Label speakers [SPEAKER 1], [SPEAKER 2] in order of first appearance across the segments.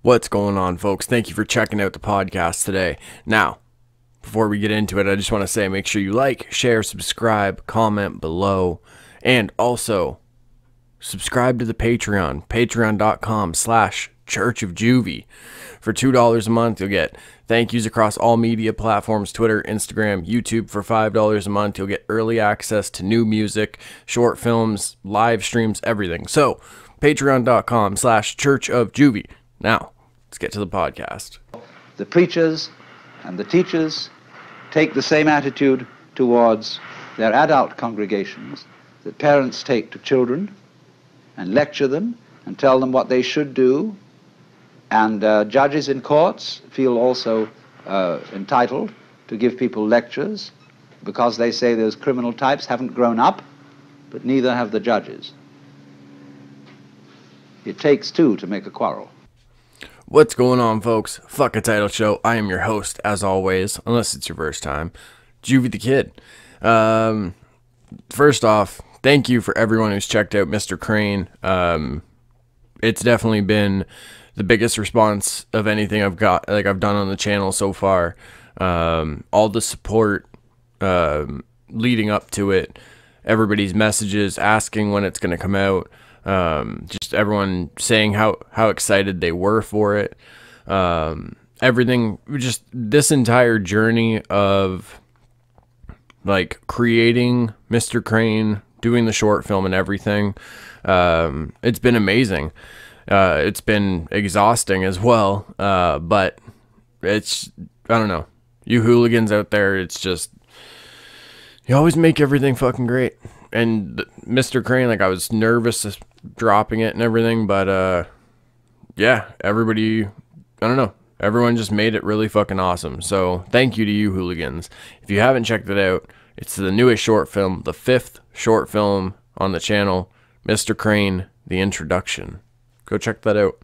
[SPEAKER 1] What's going on, folks? Thank you for checking out the podcast today. Now, before we get into it, I just want to say make sure you like, share, subscribe, comment below, and also subscribe to the Patreon, patreon.com/churchofjuvie. For $2 a month, you'll get thank yous across all media platforms, Twitter, Instagram, YouTube. For $5 a month, you'll get early access to new music, short films, live streams, everything. So, patreon.com/churchofjuvie. Now, let's get to the podcast.
[SPEAKER 2] The preachers and the teachers take the same attitude towards their adult congregations that parents take to children, and lecture them and tell them what they should do. And judges in courts feel also entitled to give people lectures because they say those criminal types haven't grown up, but neither have the judges. It takes two to make a quarrel.
[SPEAKER 1] What's going on, folks? Fuck a Title Show. I am your host, as always, unless it's your first time, JuvyThaKid. First off, thank you for everyone who's checked out Mr. Crane. It's definitely been the biggest response of anything I've done on the channel so far. All the support leading up to it, everybody's messages asking when it's going to come out. Just everyone saying how excited they were for it. Everything, just this entire journey of like creating Mr. Crane, doing the short film and everything. It's been amazing. It's been exhausting as well. But it's, I don't know, you hooligans out there, it's just, you always make everything fucking great. And Mr. Crane, like, I was nervous dropping it and everything, but yeah, everybody, I don't know, everyone just made it really fucking awesome. So thank you to you hooligans. If you haven't checked it out, it's the newest short film, the 5th short film on the channel, Mr. Crane, The Introduction. Go check that out.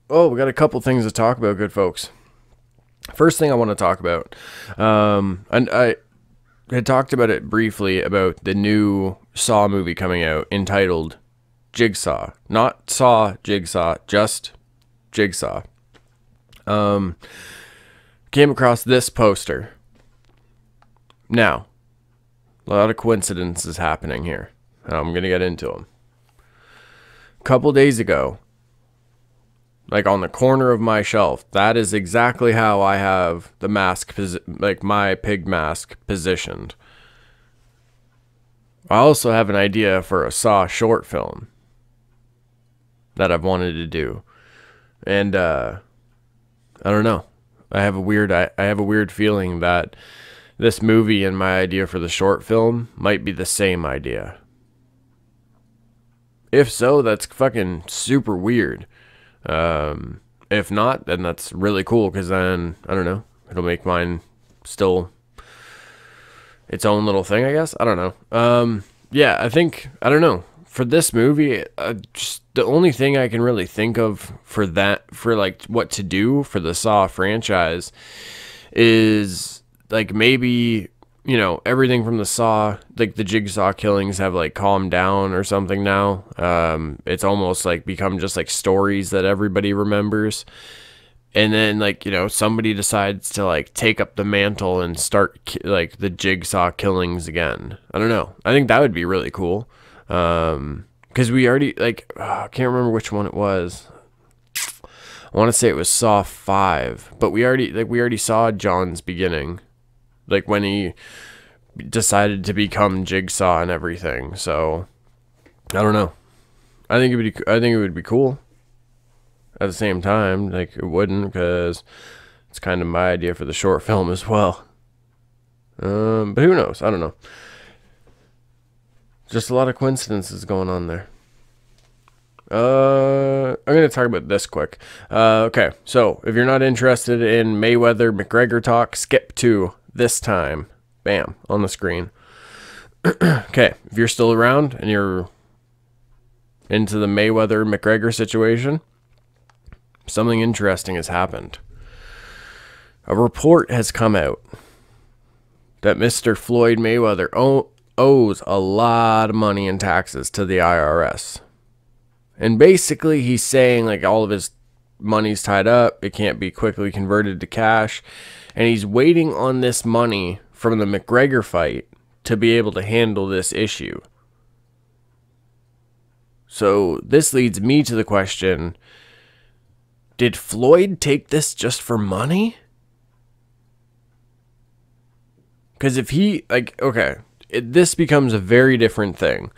[SPEAKER 1] Oh, we got a couple things to talk about, good folks. First thing I want to talk about, and I had talked about it briefly, about the new Saw movie coming out entitled Jigsaw. Not Saw Jigsaw, just Jigsaw. Came across this poster. Now, a lot of coincidences happening here. I'm going to get into them. A couple days ago, like on the corner of my shelf, that is exactly how I have the mask, like my pig mask positioned. I also have an idea for a Saw short film that I've wanted to do. And I don't know. I have a weird feeling that this movie and my idea for the short film might be the same idea. If so, that's fucking super weird. If not, then that's really cool, because then, I don't know, it'll make mine still its own little thing, I guess. I don't know. Yeah, I think, I don't know, for this movie, just the only thing I can really think of for that, for like what to do for the Saw franchise is like maybe, you know, everything from the Saw, like the Jigsaw killings have like calmed down or something now. It's almost like become just like stories that everybody remembers. And then, like, you know, somebody decides to like take up the mantle and start like the Jigsaw killings again. I don't know. I think that would be really cool. Because we already, like, I can't remember which one it was. I want to say it was Saw 5, but we already saw John's beginning. Like when he decided to become Jigsaw and everything. So I don't know. I think it would be cool. At the same time, like, it wouldn't, because it's kind of my idea for the short film as well. But who knows? I don't know. Just a lot of coincidences going on there. I'm going to talk about this quick. Okay, so if you're not interested in Mayweather McGregor talk, skip to this time. Bam, on the screen. Okay, if you're still around and you're into the Mayweather McGregor situation, something interesting has happened. A report has come out that Mr. Floyd Mayweather owes a lot of money in taxes to the IRS. And basically he's saying like all of his money's tied up. It can't be quickly converted to cash. And he's waiting on this money from the McGregor fight to be able to handle this issue. So this leads me to the question, did Floyd take this just for money? Because if he, like, okay, this becomes a very different thing.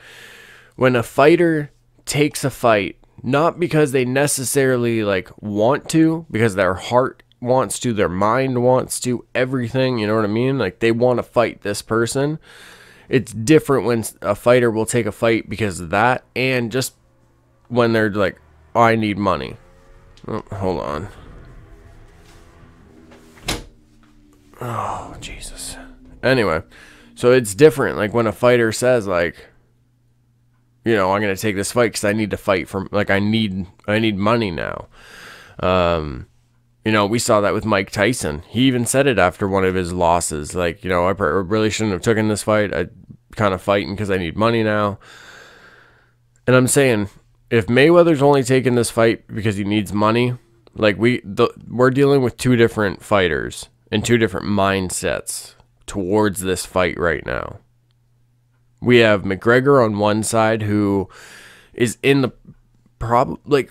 [SPEAKER 1] When a fighter takes a fight, not because they necessarily, like, want to, because their heart wants to, their mind wants to, everything, you know what I mean? Like, they want to fight this person. It's different when a fighter will take a fight because of that, and just when they're like, oh, I need money. Oh, hold on. Oh, Jesus. Anyway, so it's different. Like when a fighter says, like, you know, I'm gonna take this fight because I need to fight for, like, I need money now. You know, we saw that with Mike Tyson. He even said it after one of his losses. Like, you know, I really shouldn't have taken this fight. I kind of fighting because I need money now. And I'm saying, if Mayweather's only taking this fight because he needs money, like we're dealing with two different fighters and two different mindsets towards this fight right now. We have McGregor on one side, who is in the probably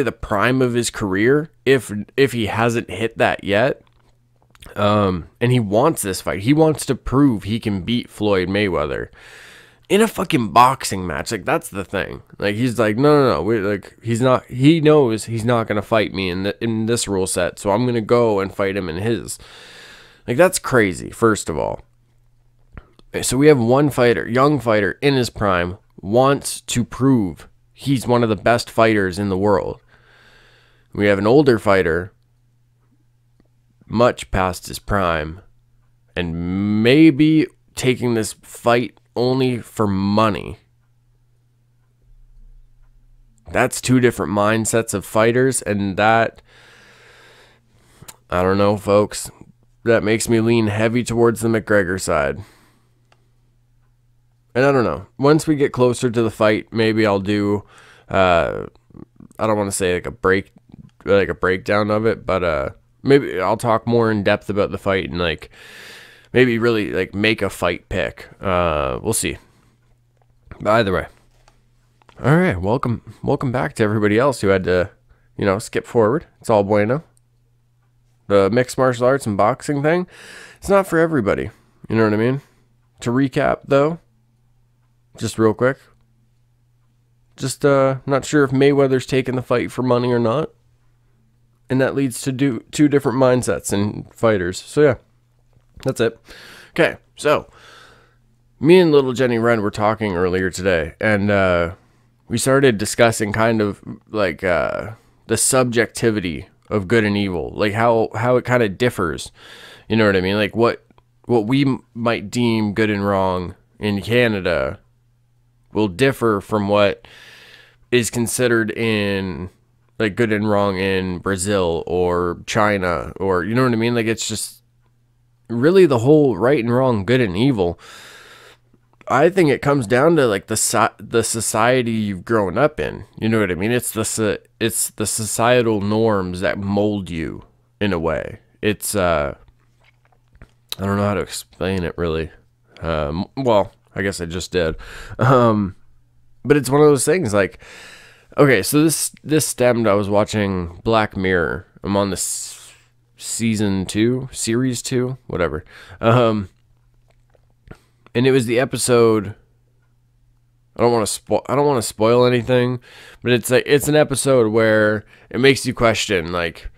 [SPEAKER 1] the prime of his career, if he hasn't hit that yet. And he wants this fight. He wants to prove he can beat Floyd Mayweather in a fucking boxing match. Like, that's the thing. Like, he's like, no. He knows he's not going to fight me in this rule set, so I'm going to go and fight him in his. Like, that's crazy, first of all. So we have one fighter, young fighter in his prime, wants to prove he's one of the best fighters in the world. We have an older fighter, much past his prime, and maybe taking this fight only for money. That's two different mindsets of fighters, and that, I don't know, folks, that makes me lean heavy towards the McGregor side. And I don't know. Once we get closer to the fight, maybe I'll do, I don't want to say like a breakdown of it, but maybe I'll talk more in depth about the fight and like maybe really like make a fight pick. We'll see. But either way. All right, welcome back to everybody else who had to, you know, skip forward. It's all bueno. The mixed martial arts and boxing thing, it's not for everybody. You know what I mean? To recap though, just real quick. Just not sure if Mayweather's taking the fight for money or not. And that leads to two different mindsets in fighters. So yeah, that's it. Okay, so me and little Jenny Wren were talking earlier today, and we started discussing kind of like the subjectivity of good and evil, like how it kind of differs. You know what I mean? Like what we might deem good and wrong in Canada will differ from what is considered in like good and wrong in Brazil or China, or you know what I mean? Like, it's just really the whole right and wrong, good and evil. I think it comes down to like the society you've grown up in. You know what I mean? It's the societal norms that mold you in a way. It's I don't know how to explain it really. Well, I guess I just did. But it's one of those things like, okay, so this stemmed, I was watching Black Mirror. I'm on this series 2, whatever. And it was the episode, I don't want to spoil anything, but it's an episode where it makes you question, like,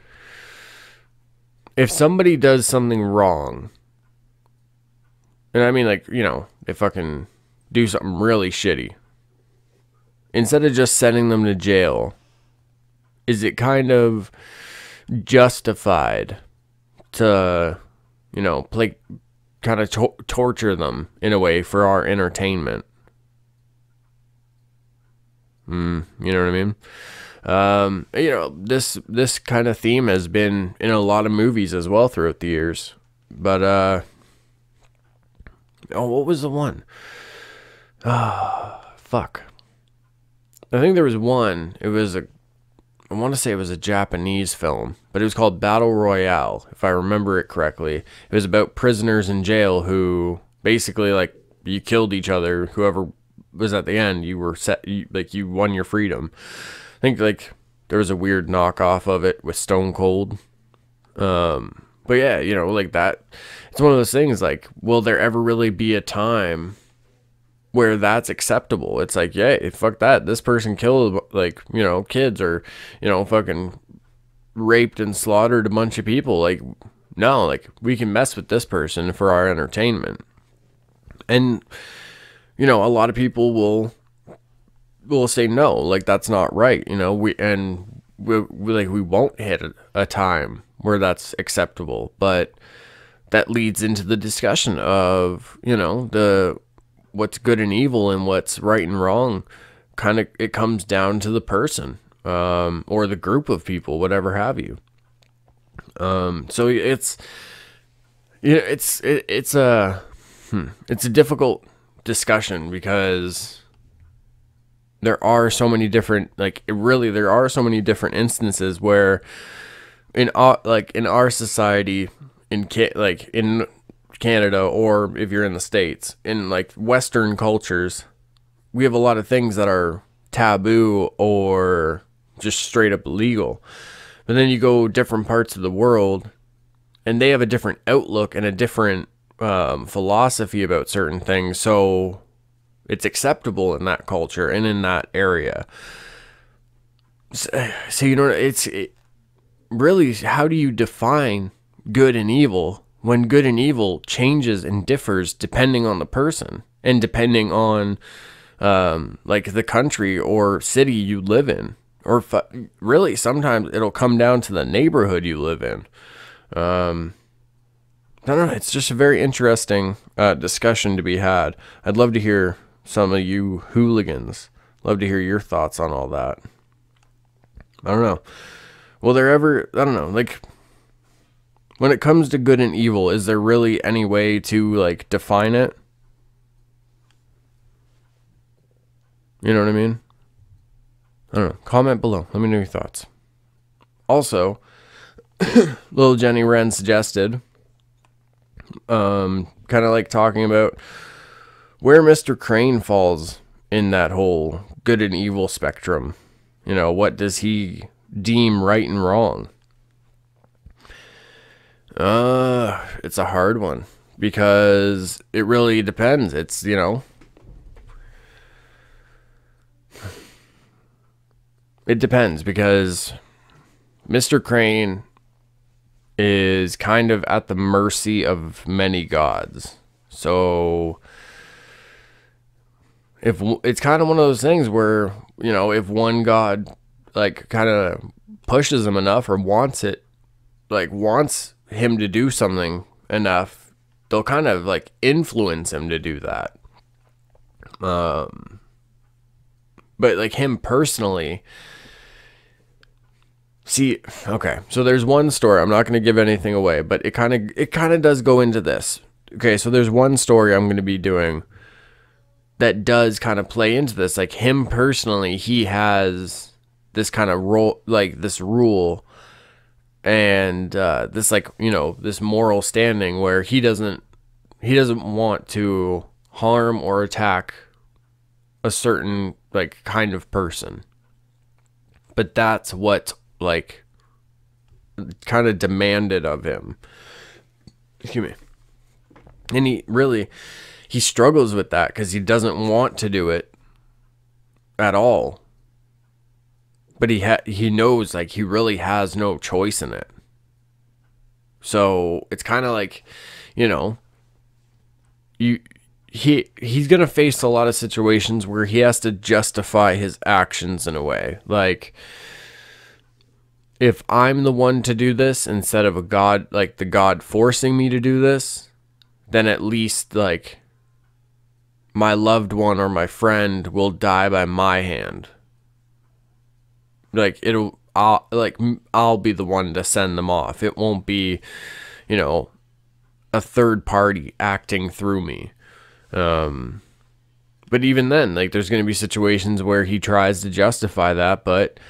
[SPEAKER 1] if somebody does something wrong, and I mean, like, you know, they fucking do something really shitty, instead of just sending them to jail, is it kind of justified to, you know, kind of torture them in a way for our entertainment? You know what I mean? You know, this kind of theme has been in a lot of movies as well throughout the years. But, what was the one? Fuck. I think there was one. It was I want to say it was a Japanese film, but it was called Battle Royale, if I remember it correctly. It was about prisoners in jail who basically, like, you killed each other. Whoever was at the end, you were set, you won your freedom. I think, like, there was a weird knockoff of it with Stone Cold. But yeah, you know, like that, it's one of those things, like, will there ever really be a time where that's acceptable? It's like, yeah, fuck that. This person killed, like, you know, kids, or, you know, fucking raped and slaughtered a bunch of people. Like, no, like, we can mess with this person for our entertainment. And, you know, a lot of people will say no, like, that's not right. You know, we won't hit a time where that's acceptable, but that leads into the discussion of, you know, what's good and evil and what's right and wrong. Kind of, it comes down to the person, or the group of people, whatever have you. So it's, you know, it's a difficult discussion, because there are so many different, there are so many different instances where in our society, in Canada, or if you're in the States, in like Western cultures, we have a lot of things that are taboo or just straight up illegal. But then you go different parts of the world, and they have a different outlook and a different philosophy about certain things. So it's acceptable in that culture and in that area. So you know, really, how do you define good and evil when good and evil changes and differs depending on the person and depending on like the country or city you live in, or really sometimes it'll come down to the neighborhood you live in. I don't know, it's just a very interesting discussion to be had. I'd love to hear some of you hooligans. Love to hear your thoughts on all that. I don't know. Will there ever, I don't know, like, when it comes to good and evil, is there really any way to, like, define it? You know what I mean? I don't know. Comment below. Let me know your thoughts. Also, little Jenny Wren suggested, kind of like talking about where Mr. Crane falls in that whole good and evil spectrum. You know, what does he deem right and wrong? It's a hard one, because it really depends. It's, you know, it depends, because Mr. Crane is kind of at the mercy of many gods. So if it's kind of one of those things where, you know, if one god like kind of pushes him enough, or wants him to do something enough, they'll kind of like influence him to do that. But like him personally, see, okay, so there's one story. I'm not going to give anything away, but it kind of does go into this. Okay, so there's one story I'm going to be doing that does kind of play into this. Like him personally, he has this kind of role, like this rule, and this, like, you know, this moral standing where he doesn't want to harm or attack a certain like kind of person. But that's what's like kind of demanded of him. Excuse me. And he struggles with that, because he doesn't want to do it at all. But he knows, like, he really has no choice in it. So it's kind of like, you know, he's going to face a lot of situations where he has to justify his actions in a way. Like, if I'm the one to do this instead of a god, like the god forcing me to do this, then at least, like, my loved one or my friend will die by my hand. Like, I'll be the one to send them off. It won't be, you know, a third party acting through me. But even then, like, there's going to be situations where he tries to justify that, but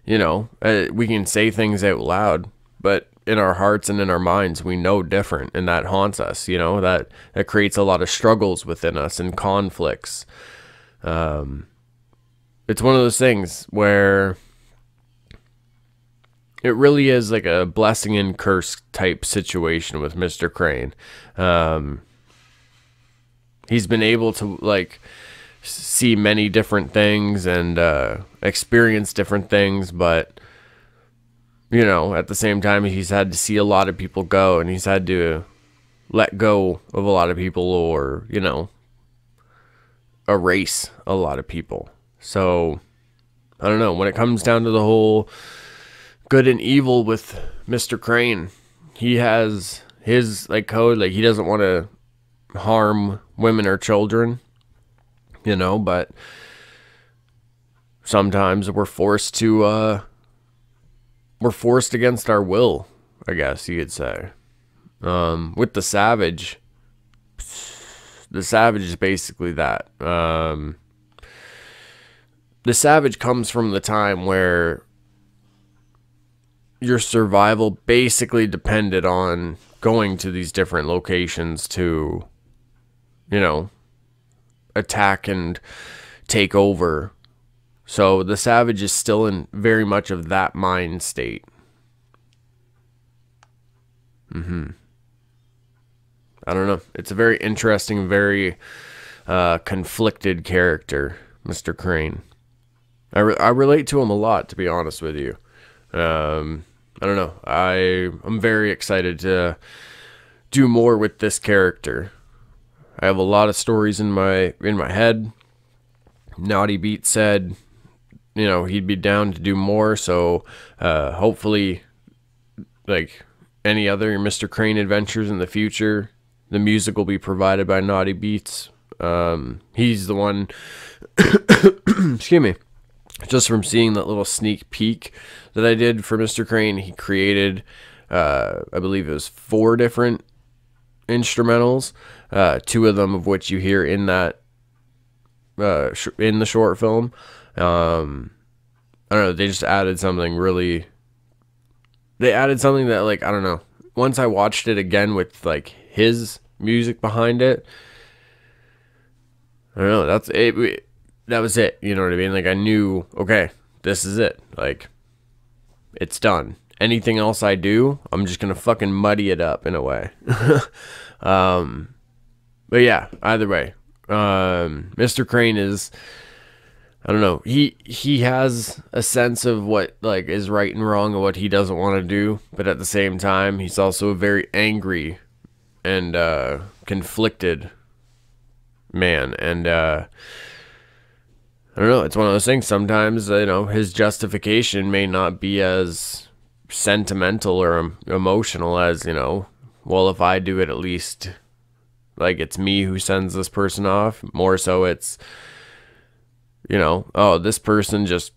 [SPEAKER 1] you know, we can say things out loud, but in our hearts and in our minds, we know different, and that haunts us, you know, that creates a lot of struggles within us and conflicts. It's one of those things where it really is like a blessing and curse type situation with Mr. Crane. He's been able to like see many different things and experience different things, but you know, at the same time, he's had to see a lot of people go, and he's had to let go of a lot of people, or, you know, erase a lot of people. So I don't know, when it comes down to the whole good and evil with Mr. Crane, he has his like code, like he doesn't want to harm women or children, you know, but sometimes we're forced against our will, I guess you could say. With the Savage is basically that. The Savage comes from the time where your survival basically depended on going to these different locations to, you know, attack and take over. So the Savage is still in very much of that mind state. I don't know. It's a very interesting, very conflicted character, Mr. Crane. I relate to him a lot, to be honest with you. I don't know. I'm very excited to do more with this character. I have a lot of stories in my head. Naughty Beat said, you know, he'd be down to do more, so hopefully, like any other Mr. Crane adventures in the future, the music will be provided by Naughty Beats. He's the one, excuse me, just from seeing that little sneak peek that I did for Mr. Crane, he created, I believe it was 4 different instrumentals, 2 of them of which you hear in that, in the short film. I don't know, they just added something really, they added something that, like, I don't know, once I watched it again with, like, his music behind it, I don't know, that was it, you know what I mean? Like, I knew, okay, this is it, like, it's done. Anything else I do, I'm just gonna fucking muddy it up in a way. But yeah, either way, Mr. Crane is, I don't know, he has a sense of what, like, is right and wrong and what he doesn't want to do, but at the same time, he's also a very angry and conflicted man, and I don't know, it's one of those things, sometimes, you know, his justification may not be as sentimental or emotional as, you know, well, if I do it, at least, like, it's me who sends this person off. More so it's, you know, oh, this person just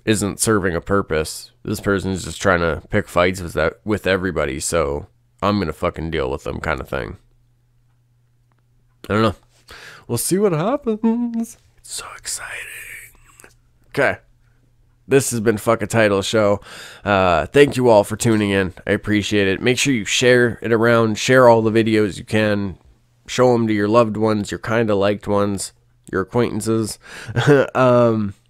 [SPEAKER 1] isn't serving a purpose. This person is just trying to pick fights with everybody, so I'm gonna fucking deal with them, kind of thing. I don't know. We'll see what happens. It's so exciting. Okay. This has been Fuck a Title Show. Thank you all for tuning in. I appreciate it. Make sure you share it around. Share all the videos you can. Show them to your loved ones, your kind of liked ones, your acquaintances. Yeah,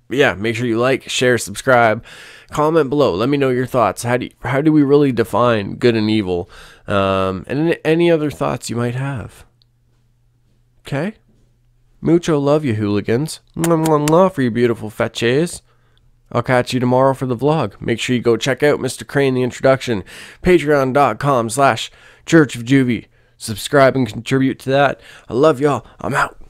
[SPEAKER 1] make sure you like, share, subscribe. Comment below. Let me know your thoughts. How do we really define good and evil? And any other thoughts you might have. Okay? Mucho love, you hooligans. Mwah, mwah, mwah for you beautiful fetches. I'll catch you tomorrow for the vlog. Make sure you go check out Mr. Crane, the introduction. Patreon.com/Church of Juvie. Subscribe and contribute to that. I love y'all. I'm out.